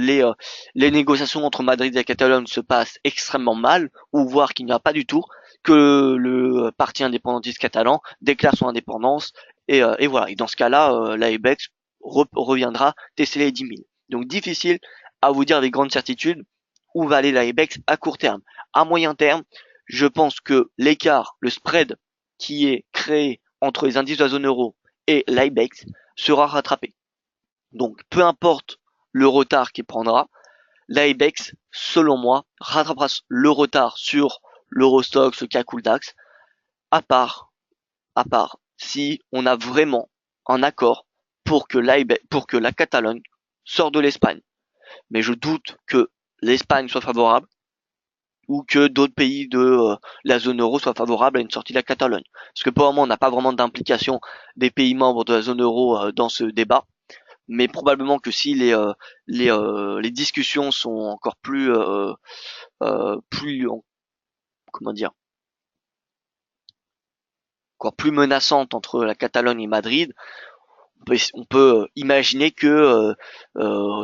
les négociations entre Madrid et la Catalogne se passent extrêmement mal, ou voire qu'il n'y a pas du tout, que le parti indépendantiste catalan déclare son indépendance, et voilà. Et dans ce cas-là, la l'AEBEX reviendra tester les 10 000. Donc difficile à vous dire avec grande certitude où va aller la l'AEBEX à court terme. À moyen terme, je pense que l'écart, le spread qui est créé entre les indices de la zone euro et l'IBEX sera rattrapé. Donc, peu importe le retard qu'il prendra, l'IBEX, selon moi, rattrapera le retard sur l'Eurostoxx, le CAC ou le DAX, à part si on a vraiment un accord pour que la Catalogne sorte de l'Espagne. Mais je doute que l'Espagne soit favorable ou que d'autres pays de la zone euro soient favorables à une sortie de la Catalogne. Parce que pour le moment, on n'a pas vraiment d'implication des pays membres de la zone euro dans ce débat. Mais probablement que si les discussions sont encore plus comment dire, encore plus menaçantes entre la Catalogne et Madrid, on peut imaginer que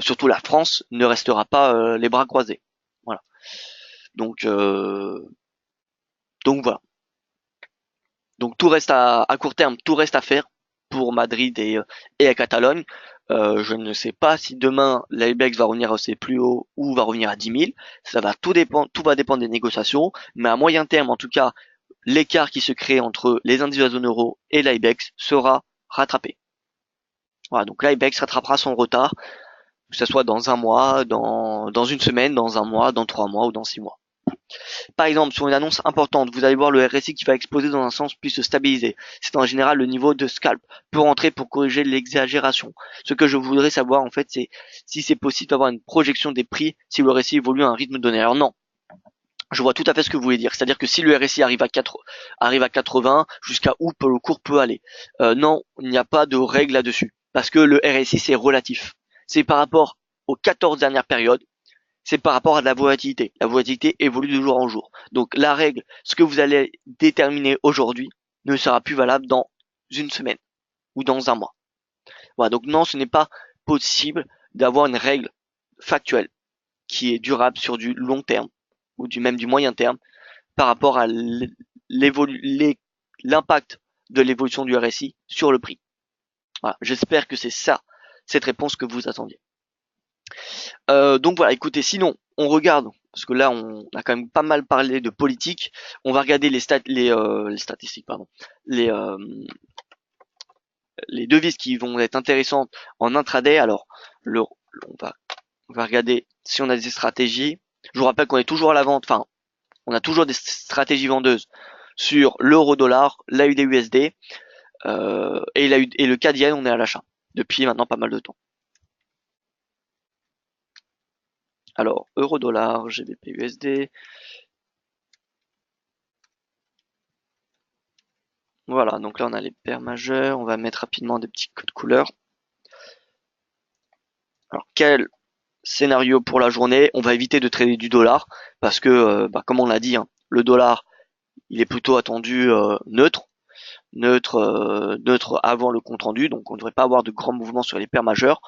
surtout la France ne restera pas les bras croisés. Voilà. Donc voilà. Donc tout reste à court terme, tout reste à faire pour Madrid et la Catalogne. Je ne sais pas si demain l'Ibex va revenir assez plus haut ou va revenir à 10 000. Ça va tout va dépendre des négociations. Mais à moyen terme, en tout cas, l'écart qui se crée entre les indices de la zone euro et l'Ibex sera rattrapé. Voilà, donc l'Ibex rattrapera son retard, que ce soit dans un mois, dans une semaine, dans un mois, dans 3 mois ou dans 6 mois. Par exemple, sur une annonce importante, vous allez voir le RSI qui va exploser dans un sens puis se stabiliser. C'est en général le niveau de scalp peut rentrer pour corriger l'exagération. Ce que je voudrais savoir en fait, c'est si c'est possible d'avoir une projection des prix si le RSI évolue à un rythme donné. Alors non, je vois tout à fait ce que vous voulez dire. C'est-à-dire que si le RSI arrive à 80, jusqu'à où le cours peut aller. Non, il n'y a pas de règle là-dessus. Parce que le RSI, c'est relatif. C'est par rapport aux 14 dernières périodes. C'est par rapport à de la volatilité. La volatilité évolue de jour en jour. Donc la règle, ce que vous allez déterminer aujourd'hui, ne sera plus valable dans une semaine ou dans un mois. Voilà, donc non, ce n'est pas possible d'avoir une règle factuelle qui est durable sur du long terme ou même du moyen terme par rapport à l'impact de l'évolution du RSI sur le prix. Voilà, j'espère que c'est ça, cette réponse que vous attendiez. Donc voilà, écoutez, sinon, on regarde, parce que là, on a quand même pas mal parlé de politique, on va regarder les statistiques, pardon, les devises qui vont être intéressantes en intraday. Alors, on va regarder si on a des stratégies. Je vous rappelle qu'on est toujours à la vente, enfin, on a toujours des stratégies vendeuses sur l'euro-dollar, l'AUD-USD, et le CAD yen, on est à l'achat depuis maintenant pas mal de temps. Alors, euro-dollar, GBP-USD. Voilà, donc là on a les paires majeures. On va mettre rapidement des petits codes couleurs. Alors, quel scénario pour la journée? On va éviter de trader du dollar parce que, comme on l'a dit, hein, le dollar, il est plutôt attendu neutre avant le compte rendu, donc on ne devrait pas avoir de grands mouvements sur les paires majeures,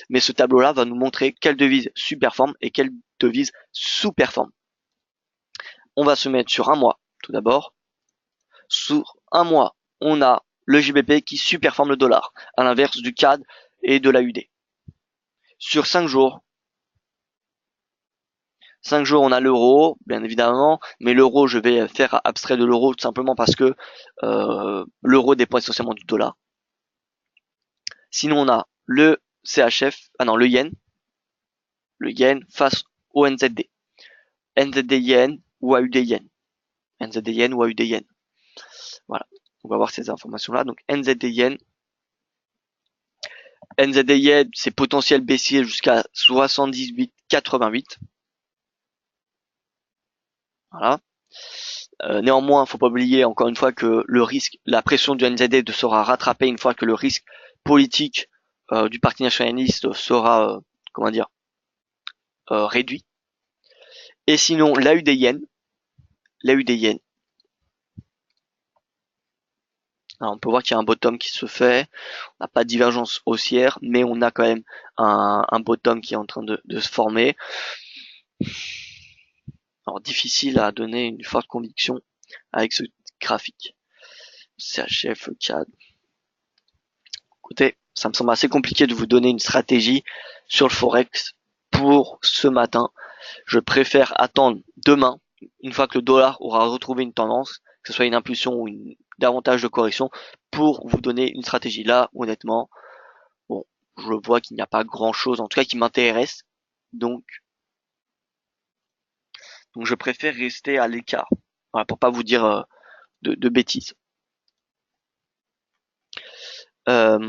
mais ce tableau-là va nous montrer quelle devise surperforme et quelle devise sous-performe. On va se mettre sur un mois, tout d'abord. Sur un mois, on a le JBP qui surperforme le dollar, à l'inverse du CAD et de l'AUD. Sur 5 jours, 5 jours, on a l'euro, bien évidemment, mais l'euro, je vais faire abstrait de l'euro tout simplement parce que l'euro dépend essentiellement du dollar. Sinon, on a le CHF, ah non, le yen face au NZD. NZD yen ou AUD yen. NZD yen ou AUD yen. Voilà, on va voir ces informations-là. Donc NZD yen. NZD yen, c'est potentiel baissier jusqu'à 78,88. Voilà. Néanmoins, faut pas oublier encore une fois que le risque, la pression du NZD sera rattrapée une fois que le risque politique du parti nationaliste sera, comment dire, réduit. Et sinon, l'AUD yen, alors, on peut voir qu'il y a un bottom qui se fait. On n'a pas de divergence haussière, mais on a quand même un bottom qui est en train de se former. Alors, difficile à donner une forte conviction avec ce graphique. CHF, CAD. Écoutez, ça me semble assez compliqué de vous donner une stratégie sur le Forex pour ce matin. Je préfère attendre demain, une fois que le dollar aura retrouvé une tendance, que ce soit une impulsion ou davantage de correction, pour vous donner une stratégie. Là, honnêtement, bon, je vois qu'il n'y a pas grand chose, en tout cas, qui m'intéresse. Donc, je préfère rester à l'écart. Voilà, pour pas vous dire de bêtises. Euh,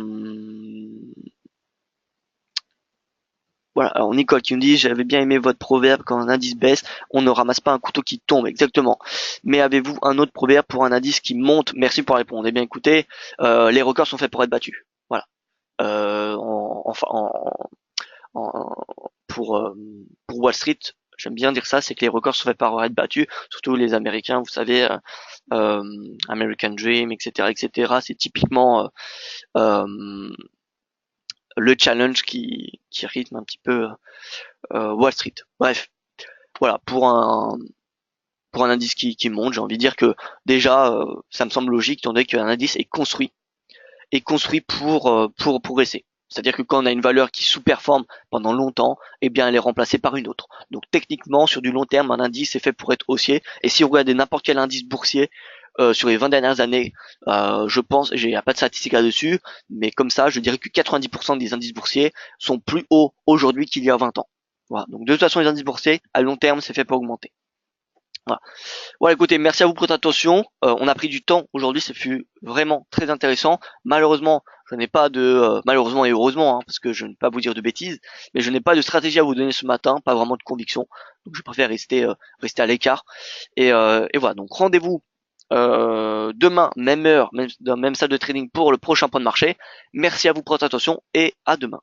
Voilà, alors Nicole qui me dit j'avais bien aimé votre proverbe quand un indice baisse, on ne ramasse pas un couteau qui tombe, exactement. Mais avez-vous un autre proverbe pour un indice qui monte? Merci pour répondre. Eh bien écoutez, les records sont faits pour être battus. Voilà. Enfin, en- pour Wall Street, j'aime bien dire ça, c'est que les records sont faits pour être battus, surtout les Américains, vous savez, American Dream, etc., etc. C'est typiquement le challenge qui rythme un petit peu Wall Street. Bref, voilà, pour un indice qui monte, j'ai envie de dire que déjà, ça me semble logique, étant donné qu'un indice est construit pour progresser. C'est-à-dire que quand on a une valeur qui sous-performe pendant longtemps, eh bien elle est remplacée par une autre. Donc techniquement, sur du long terme, un indice est fait pour être haussier. Et si vous regardez n'importe quel indice boursier sur les 20 dernières années, je pense, j'ai pas de statistiques là-dessus, mais comme ça, je dirais que 90% des indices boursiers sont plus hauts aujourd'hui qu'il y a 20 ans. Voilà. Donc de toute façon, les indices boursiers, à long terme, c'est fait pour augmenter. Voilà. Voilà, écoutez, merci à vous pour votre attention. On a pris du temps aujourd'hui, ça fut vraiment très intéressant. Malheureusement, je n'ai pas de, malheureusement et heureusement, hein, parce que je ne vais pas vous dire de bêtises, mais je n'ai pas de stratégie à vous donner ce matin, pas vraiment de conviction. Donc je préfère rester à l'écart. Et voilà, donc rendez-vous demain, même heure, même salle de trading pour le prochain point de marché. Merci à vous pour votre attention et à demain.